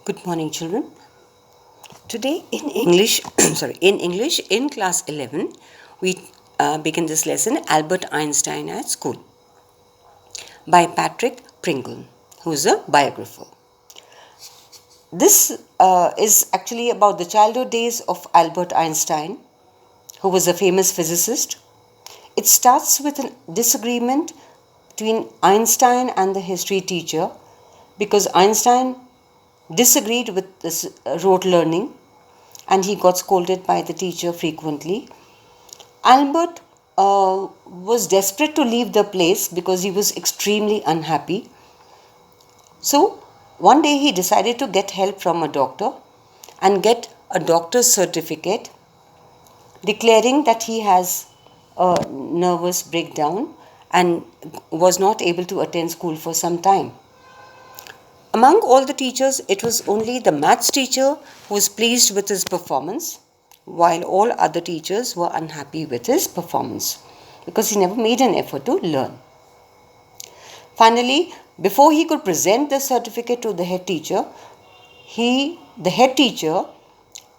Good morning, children. Today in English, in class 11, we begin this lesson, Albert Einstein at School, by Patrick Pringle, who is a biographer. This is actually about the childhood days of Albert Einstein, who was a famous physicist. It starts with a disagreement between Einstein and the history teacher because Einstein disagreed with this rote learning and he got scolded by the teacher frequently. Albert was desperate to leave the place because he was extremely unhappy. So one day he decided to get help from a doctor and get a doctor's certificate declaring that he has a nervous breakdown and was not able to attend school for some time. Among all the teachers, it was only the maths teacher who was pleased with his performance, while all other teachers were unhappy with his performance because he never made an effort to learn. Finally, before he could present the certificate to the head teacher, the head teacher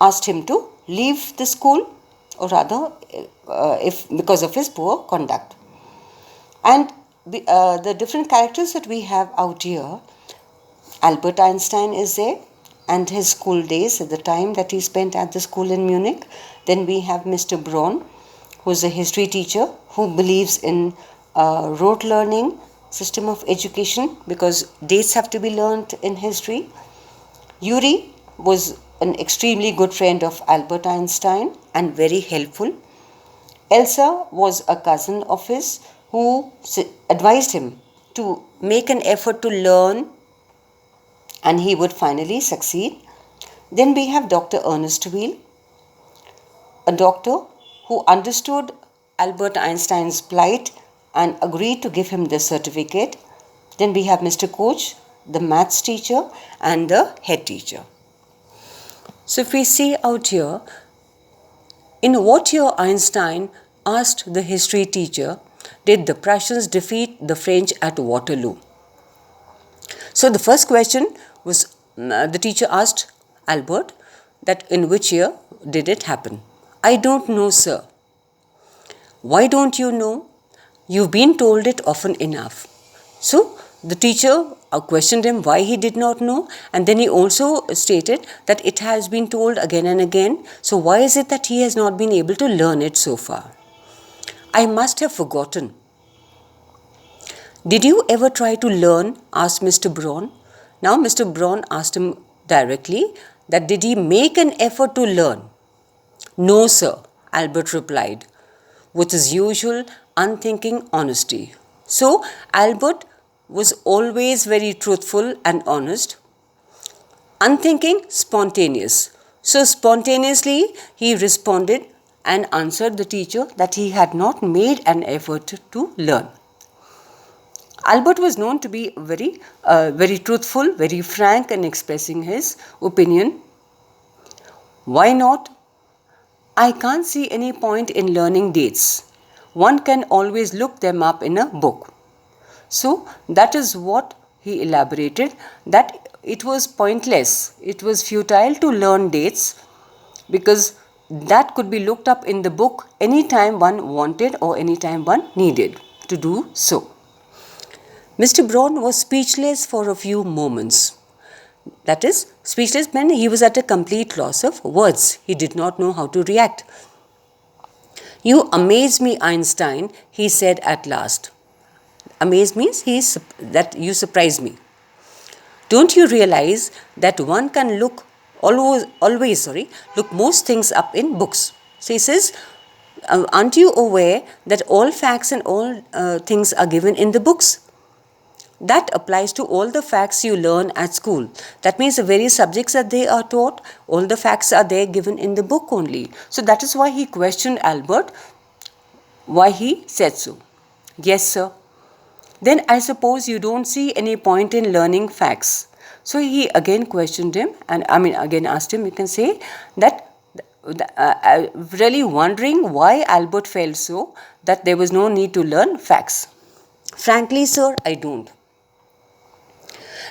asked him to leave the school, or rather, because of his poor conduct. And the different characters that we have out here, Albert Einstein is there and his school days at the time that he spent at the school in Munich. Then we have Mr. Braun, who is a history teacher who believes in rote learning system of education because dates have to be learned in history. Yuri was an extremely good friend of Albert Einstein and very helpful. Elsa was a cousin of his who advised him to make an effort to learn and he would finally succeed. Then we have Dr. Ernest Wheel, a doctor who understood Albert Einstein's plight and agreed to give him the certificate. Then we have Mr. Koch, the maths teacher and the head teacher. So if we see out here, in what year Einstein asked the history teacher, did the Prussians defeat the French at Waterloo? So the first question was, the teacher asked Albert that in which year did it happen? I don't know, sir. Why don't you know? You've been told it often enough. So the teacher questioned him why he did not know, and then he also stated that it has been told again and again. So why is it that he has not been able to learn it so far? I must have forgotten. Did you ever try to learn? Asked Mr. Braun. Now Mr. Braun asked him directly that did he make an effort to learn? No, sir, Albert replied with his usual unthinking honesty. So Albert was always very truthful and honest. Unthinking, spontaneous. So spontaneously he responded and answered the teacher that he had not made an effort to learn. Albert was known to be very truthful, very frank in expressing his opinion. Why not? I can't see any point in learning dates. One can always look them up in a book. So that is what he elaborated, that it was pointless, it was futile to learn dates because that could be looked up in the book anytime one wanted or anytime one needed to do so. Mr. Braun was speechless for a few moments. That is, speechless meant he was at a complete loss of words. He did not know how to react. You amaze me, Einstein, he said at last. Amaze means that you surprise me. Don't you realize that one can look most things up in books? So he says, aren't you aware that all facts and all things are given in the books? That applies to all the facts you learn at school. That means the various subjects that they are taught, all the facts are there given in the book only. So that is why he questioned Albert, why he said so. Yes, sir. Then I suppose you don't see any point in learning facts. So he again questioned him and again asked him, you can say that really wondering why Albert felt so, that there was no need to learn facts. Frankly, sir, I don't.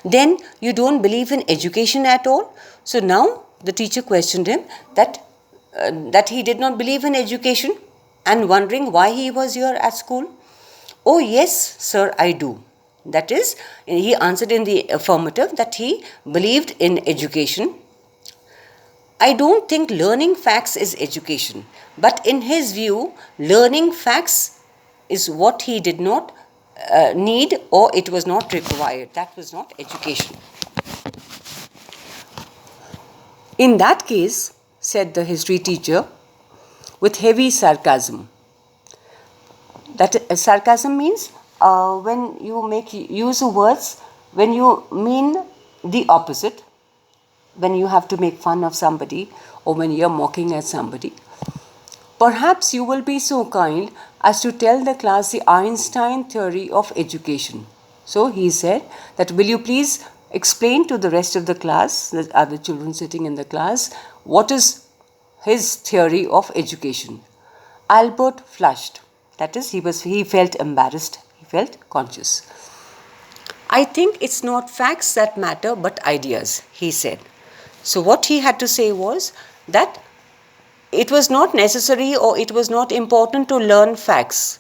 Then you don't believe in education at all? So now the teacher questioned him that he did not believe in education and wondering why he was here at school. Oh yes, sir, I do. That is, he answered in the affirmative that he believed in education. I don't think learning facts is education, but in his view, learning facts is what he did not need, or it was not required. That was not education. In that case, said the history teacher with heavy sarcasm. That sarcasm means when you make use of words when you mean the opposite, when you have to make fun of somebody or when you're mocking at somebody. Perhaps you will be so kind as to tell the class the Einstein theory of education. So he said that, will you please explain to the rest of the class, the other children sitting in the class, what is his theory of education? Albert flushed. That is, he felt embarrassed. He felt conscious. I think it's not facts that matter, but ideas, he said. So what he had to say was that it was not necessary or it was not important to learn facts.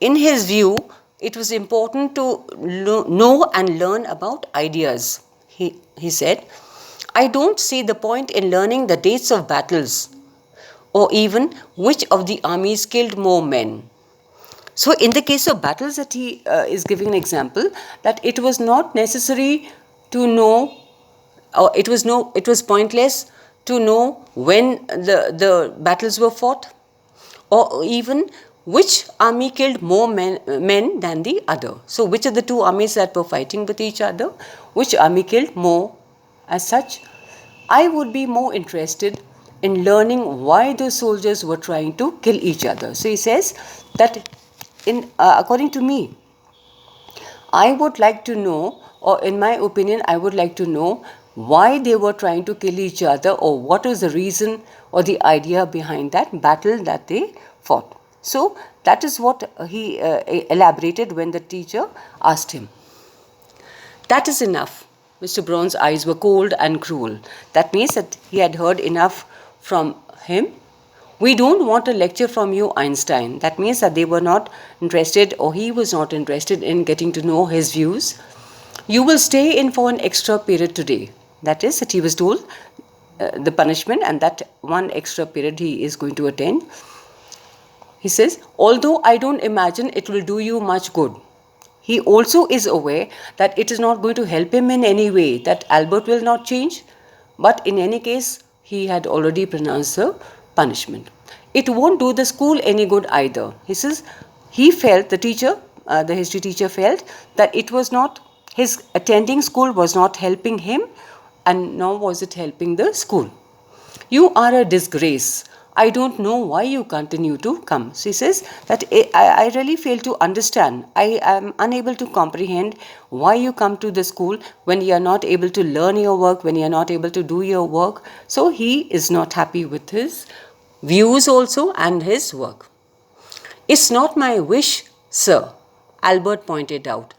In his view, it was important to know and learn about ideas. He said, I don't see the point in learning the dates of battles or even which of the armies killed more men. So in the case of battles that he is giving an example, that it was not necessary to know, or it was pointless to know when the battles were fought, or even which army killed more men than the other. So which of the two armies that were fighting with each other, which army killed more? As such, I would be more interested in learning why those soldiers were trying to kill each other. So he says that according to me, I would like to know, or in my opinion, I would like to know why they were trying to kill each other, or what is the reason or the idea behind that battle that they fought. So that is what he elaborated when the teacher asked him. That is enough. Mr. Brown's eyes were cold and cruel. That means that he had heard enough from him. We don't want a lecture from you, Einstein. That means that they were not interested, or he was not interested in getting to know his views. You will stay in for an extra period today. That is, that he was told the punishment, and that one extra period he is going to attend. He says, although I don't imagine it will do you much good. He also is aware that it is not going to help him in any way, that Albert will not change. But in any case, he had already pronounced the punishment. It won't do the school any good either. He says, he felt, the teacher, the history teacher felt that it was not, his attending school was not helping him, and nor was it helping the school. You are a disgrace. I don't know why you continue to come. So he says that I really fail to understand. I am unable to comprehend why you come to the school when you are not able to learn your work, when you are not able to do your work. So he is not happy with his views also and his work. It's not my wish, sir, Albert pointed out.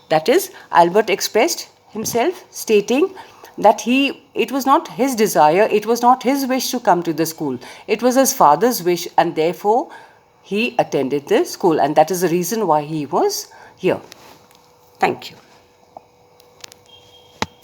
That is, Albert expressed himself stating that it was not his desire, it was not his wish to come to the school. It was his father's wish, and therefore he attended the school, and that is the reason why he was here. Thank you.